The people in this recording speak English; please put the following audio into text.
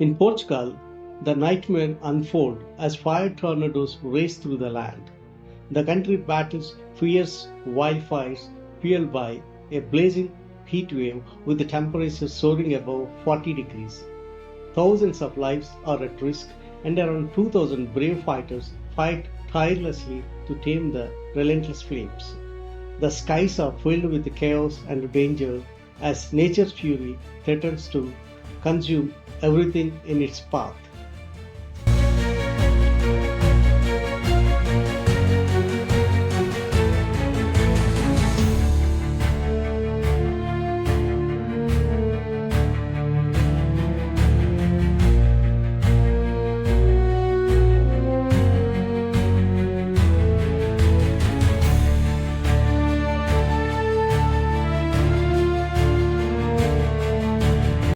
In Portugal, the nightmare unfolds as fire tornadoes race through the land. The country battles fierce wildfires fueled by a blazing heat wave with the temperature soaring above 40 degrees. Thousands of lives are at risk, and around 2,000 brave fighters fight tirelessly to tame the relentless flames. The skies are filled with chaos and danger as nature's fury threatens to consume everything in its path.